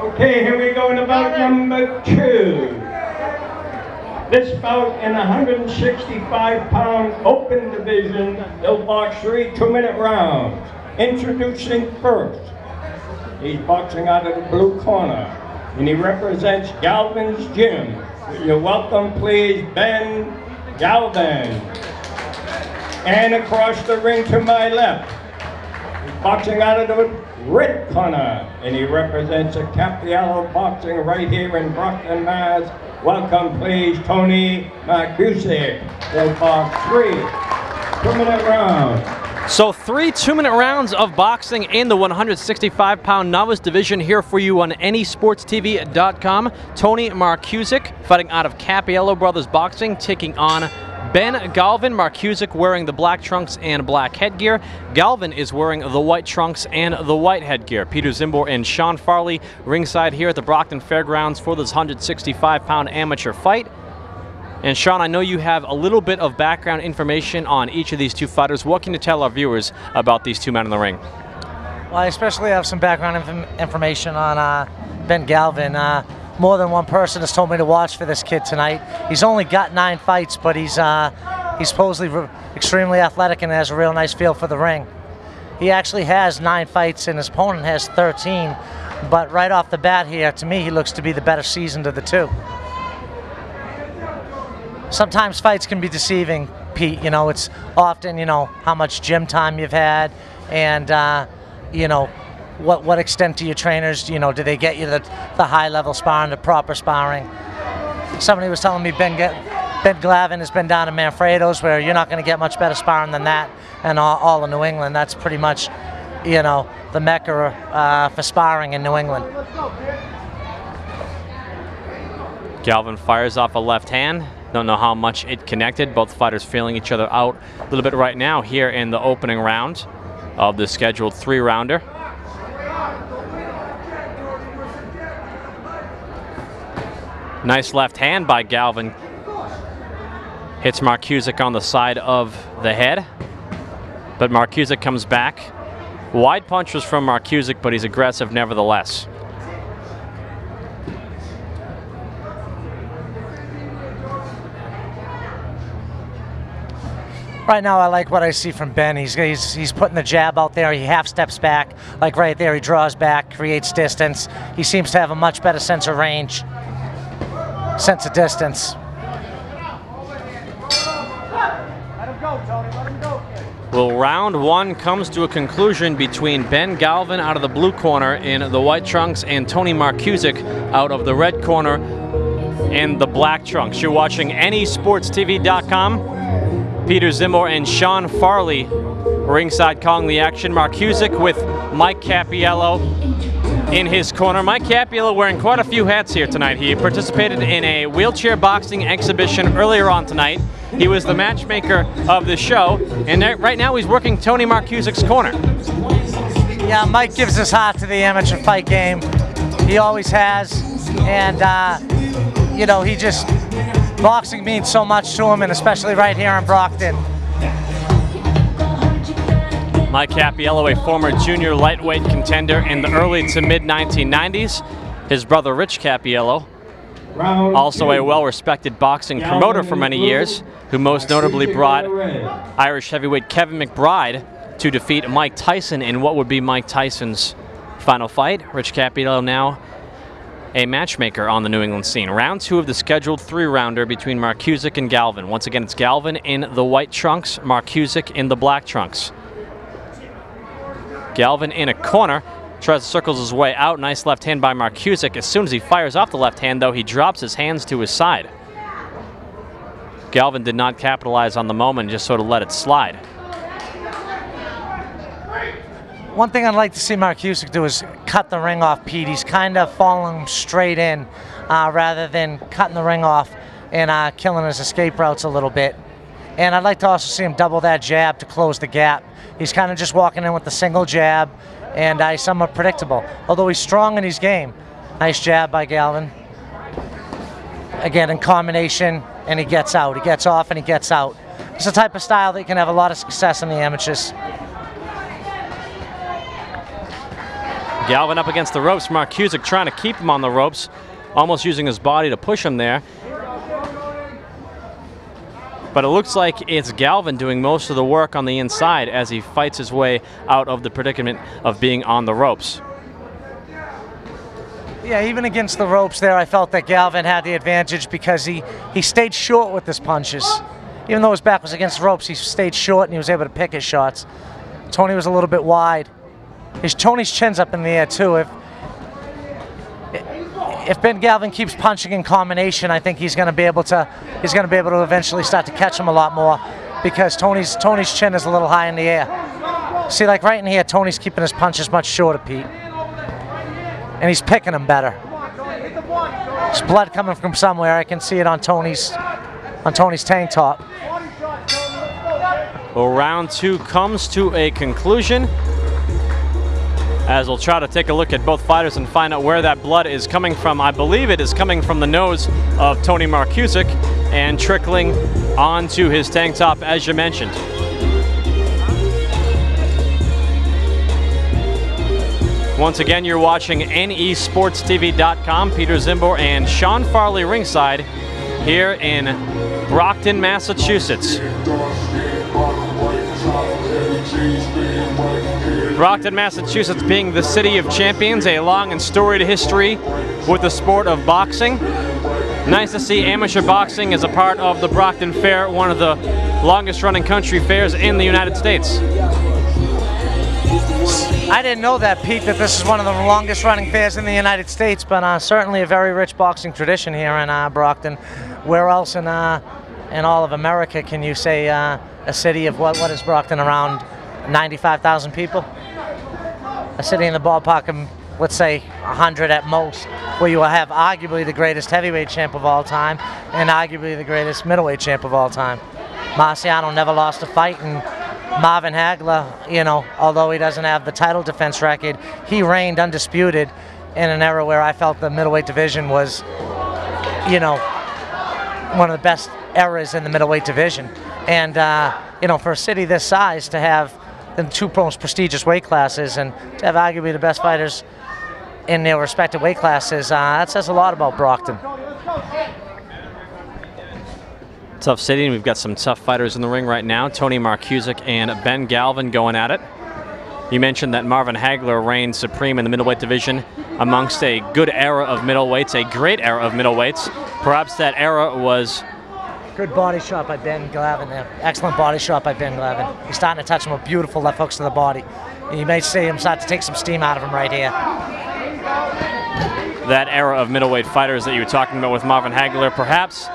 Okay, here we go to bout number 2. This bout in 165-pound open division, they'll box 3 two-minute rounds. Introducing first, he's boxing out of the blue corner, and he represents Galvin's gym. You're welcome, please, Ben Galvin. And across the ring to my left, he's boxing out of the red corner, and he represents a Cappiello Boxing right here in Brockton, Mass. Welcome, please, Tony Markusic. They'll box 3 two-minute rounds. So 3 two-minute rounds of boxing in the 165-pound novice division here for you on anysportstv.com. Tony Markusic fighting out of Cappiello Brothers Boxing, taking on Ben Galvin. Markusic wearing the black trunks and black headgear. Galvin is wearing the white trunks and the white headgear. Peter Zimbor and Sean Farley ringside here at the Brockton Fairgrounds for this 165-pound amateur fight. And Sean, I know you have a little bit of background information on each of these two fighters. What can you tell our viewers about these two men in the ring? Well, I especially have some background information on Ben Galvin. More than one person has told me to watch for this kid tonight. He's only got 9 fights, but he's supposedly extremely athletic and has a real nice feel for the ring. He actually has 9 fights and his opponent has 13, but right off the bat here, to me, he looks to be the better seasoned of the two. Sometimes fights can be deceiving, Pete. You know, it's often, you know, how much gym time you've had and, you know, what extent do your trainers, you know, do they get you the high-level sparring, the proper sparring? Somebody was telling me Ben Galvin has been down to Manfredo's, where you're not going to get much better sparring than that, and all in New England. That's pretty much, you know, the mecca for sparring in New England. Galvin fires off a left hand. Don't know how much it connected. Both fighters feeling each other out a little bit right now here in the opening round of the scheduled 3-rounder. Nice left hand by Galvin. Hits Markusic on the side of the head, but Markusic comes back. Wide punches from Markusic, but he's aggressive nevertheless. Right now, I like what I see from Ben. He's putting the jab out there. He half steps back, like right there. He draws back, creates distance. He seems to have a much better sense of range, sense of distance. Let him go, Tony. Let him go. Well, round 1 comes to a conclusion between Ben Galvin out of the blue corner in the white trunks and Tony Markusic out of the red corner in the black trunks. You're watching anysportstv.com. Peter Zimbor and Sean Farley ringside calling the action. Markusic with Mike Cappiello in his corner. Mike Cappiello wearing quite a few hats here tonight. He participated in a wheelchair boxing exhibition earlier on tonight. He was the matchmaker of the show, and right now he's working Tony Markusic's corner. Yeah, Mike gives his heart to the amateur fight game. He always has, and you know, boxing means so much to him, and especially right here in Brockton. Mike Cappiello, a former junior lightweight contender in the early to mid-1990s. His brother Rich Cappiello, also a well-respected boxing promoter for many years, who most notably brought Irish heavyweight Kevin McBride to defeat Mike Tyson in what would be Mike Tyson's final fight. Rich Cappiello now a matchmaker on the New England scene. Round 2 of the scheduled 3-rounder between Markusic and Galvin. Once again, it's Galvin in the white trunks, Markusic in the black trunks. Galvin in a corner, tries to circle his way out. Nice left hand by Markusic. As soon as he fires off the left hand, though, he drops his hands to his side. Galvin did not capitalize on the moment, just sort of let it slide. One thing I'd like to see Markusic do is cut the ring off, Pete. He's kind of falling straight in rather than cutting the ring off and killing his escape routes a little bit. And I'd like to also see him double that jab to close the gap. He's kind of just walking in with the single jab, and he's somewhat predictable, although he's strong in his game. Nice jab by Galvin. Again, in combination, and he gets out. He gets off and he gets out. It's the type of style that can have a lot of success in the amateurs. Galvin up against the ropes. Markusic trying to keep him on the ropes, almost using his body to push him there. But it looks like it's Galvin doing most of the work on the inside as he fights his way out of the predicament of being on the ropes. Yeah, even against the ropes there, I felt that Galvin had the advantage because he stayed short with his punches. Even though his back was against the ropes, he stayed short and he was able to pick his shots. Tony was a little bit wide. Tony's chin's up in the air too. If Ben Galvin keeps punching in combination, I think he's going to be able to eventually start to catch him a lot more because Tony's chin is a little high in the air. See, like right in here, Tony's keeping his punches much shorter, Pete. And he's picking them better. There's blood coming from somewhere. I can see it on Tony's tank top. Well, round 2 comes to a conclusion as we'll try to take a look at both fighters and find out where that blood is coming from. I believe it is coming from the nose of Tony Markusic and trickling onto his tank top, as you mentioned. Once again, you're watching NESportsTV.com. Peter Zimbor and Sean Farley ringside here in Brockton, Massachusetts. Brockton, Massachusetts being the city of champions, a long and storied history with the sport of boxing. Nice to see amateur boxing as a part of the Brockton Fair, one of the longest running country fairs in the United States. I didn't know that, Pete, that this is one of the longest running fairs in the United States, but certainly a very rich boxing tradition here in Brockton. Where else in all of America can you say a city of what is Brockton, around 95,000 people? A city in the ballpark of, let's say, 100 at most, where you will have arguably the greatest heavyweight champ of all time and arguably the greatest middleweight champ of all time. Marciano never lost a fight, and Marvin Hagler, you know, although he doesn't have the title defense record, he reigned undisputed in an era where I felt the middleweight division was, you know, one of the best eras in the middleweight division. And, you know, for a city this size to have the 2 most prestigious weight classes and to have arguably the best fighters in their respective weight classes, that says a lot about Brockton. Tough city, and we've got some tough fighters in the ring right now. Tony Markusic and Ben Galvin going at it. You mentioned that Marvin Hagler reigned supreme in the middleweight division amongst a good era of middleweights, a great era of middleweights. Perhaps that era was... Good body shot by Ben Galvin there. Excellent body shot by Ben Galvin. He's starting to touch him with beautiful left hooks to the body. You may see him start to take some steam out of him right here. That era of middleweight fighters that you were talking about with Marvin Hagler, perhaps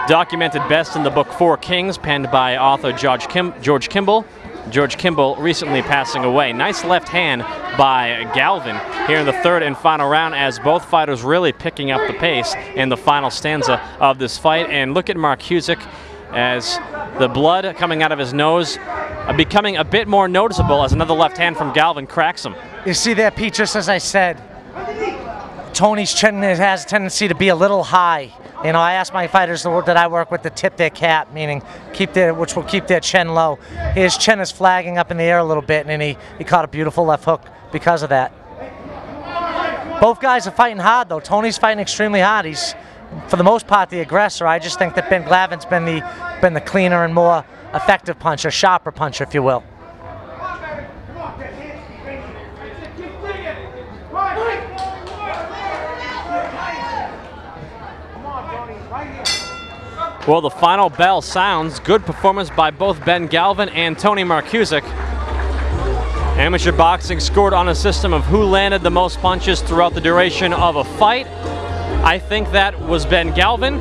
documented best in the book Four Kings, penned by author George Kimball. George Kimball recently passing away. Nice left hand by Galvin here in the 3rd and final round, as both fighters really picking up the pace in the final stanza of this fight. And look at Markusic as the blood coming out of his nose becoming a bit more noticeable as another left hand from Galvin cracks him. You see there, Pete, just as I said, Tony's chin has a tendency to be a little high. You know, I ask my fighters that I work with to tip their cap, meaning which will keep their chin low. His chin is flagging up in the air a little bit, and he caught a beautiful left hook because of that. Both guys are fighting hard, though. Tony's fighting extremely hard. He's, for the most part, the aggressor. I just think that Ben Galvin's been the cleaner and more effective puncher, sharper puncher, if you will. Well, the final bell sounds. Good performance by both Ben Galvin and Tony Markusic. Amateur boxing scored on a system of who landed the most punches throughout the duration of a fight. I think that was Ben Galvin.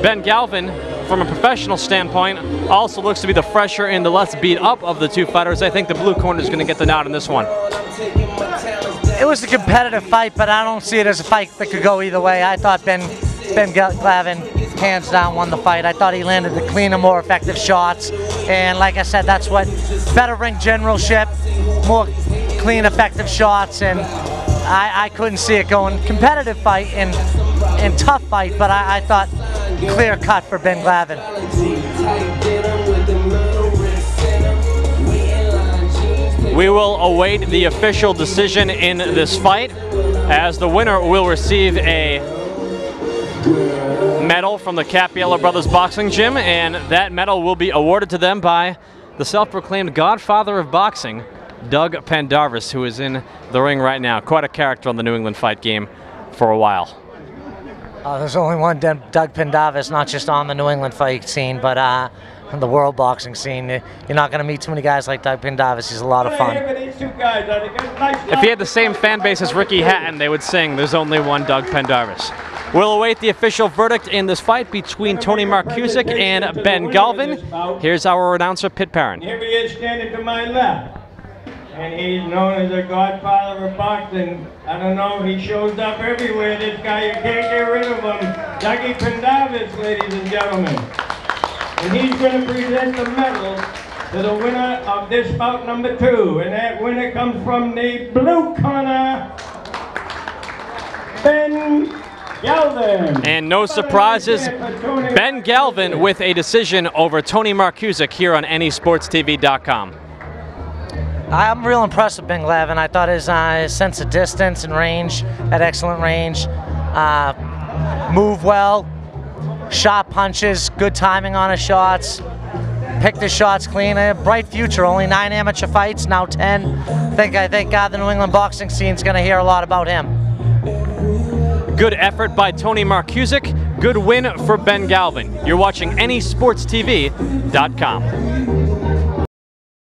Ben Galvin, from a professional standpoint, also looks to be the fresher and the less beat up of the 2 fighters. I think the blue corner is going to get the nod in this one. It was a competitive fight, but I don't see it as a fight that could go either way. I thought Ben Galvin hands down won the fight. I thought he landed the cleaner, more effective shots, and like I said, that's what better ring generalship, more clean, effective shots, and I couldn't see it going. Competitive fight and tough fight, but I thought clear cut for Ben Galvin. We will await the official decision in this fight, as the winner will receive a medal from the Cappiello Brothers Boxing Gym, and that medal will be awarded to them by the self-proclaimed godfather of boxing, Doug Pendarvis, who is in the ring right now. Quite a character on the New England fight game for a while. There's only one Doug Pendarvis, not just on the New England fight scene, but the world boxing scene. You're not going to meet too many guys like Doug Pendarvis. He's a lot of fun. If he had the same fan base as Ricky Hatton, they would sing "There's Only One Doug Pendarvis." We'll await the official verdict in this fight between Tony Markusic and Ben Galvin. Here's our announcer, Pitt Perrin. Here he is standing to my left. And he's known as the godfather of boxing. I don't know, he shows up everywhere, this guy, you can't get rid of him. Dougie Pendarvis, ladies and gentlemen. And he's going to present the medal to the winner of this bout number 2. And that winner comes from the blue corner, Ben Galvin. And no surprises, Ben Galvin with a decision over Tony Markusic here on AnySportsTV.com. I'm real impressed with Ben Galvin. I thought his sense of distance and range, had excellent range, move well, shot punches, good timing on his shots, picked his shots clean. A bright future, only 9 amateur fights, now 10. I think the New England boxing scene's going to hear a lot about him. Good effort by Tony Markusic, good win for Ben Galvin. You're watching AnySportsTV.com.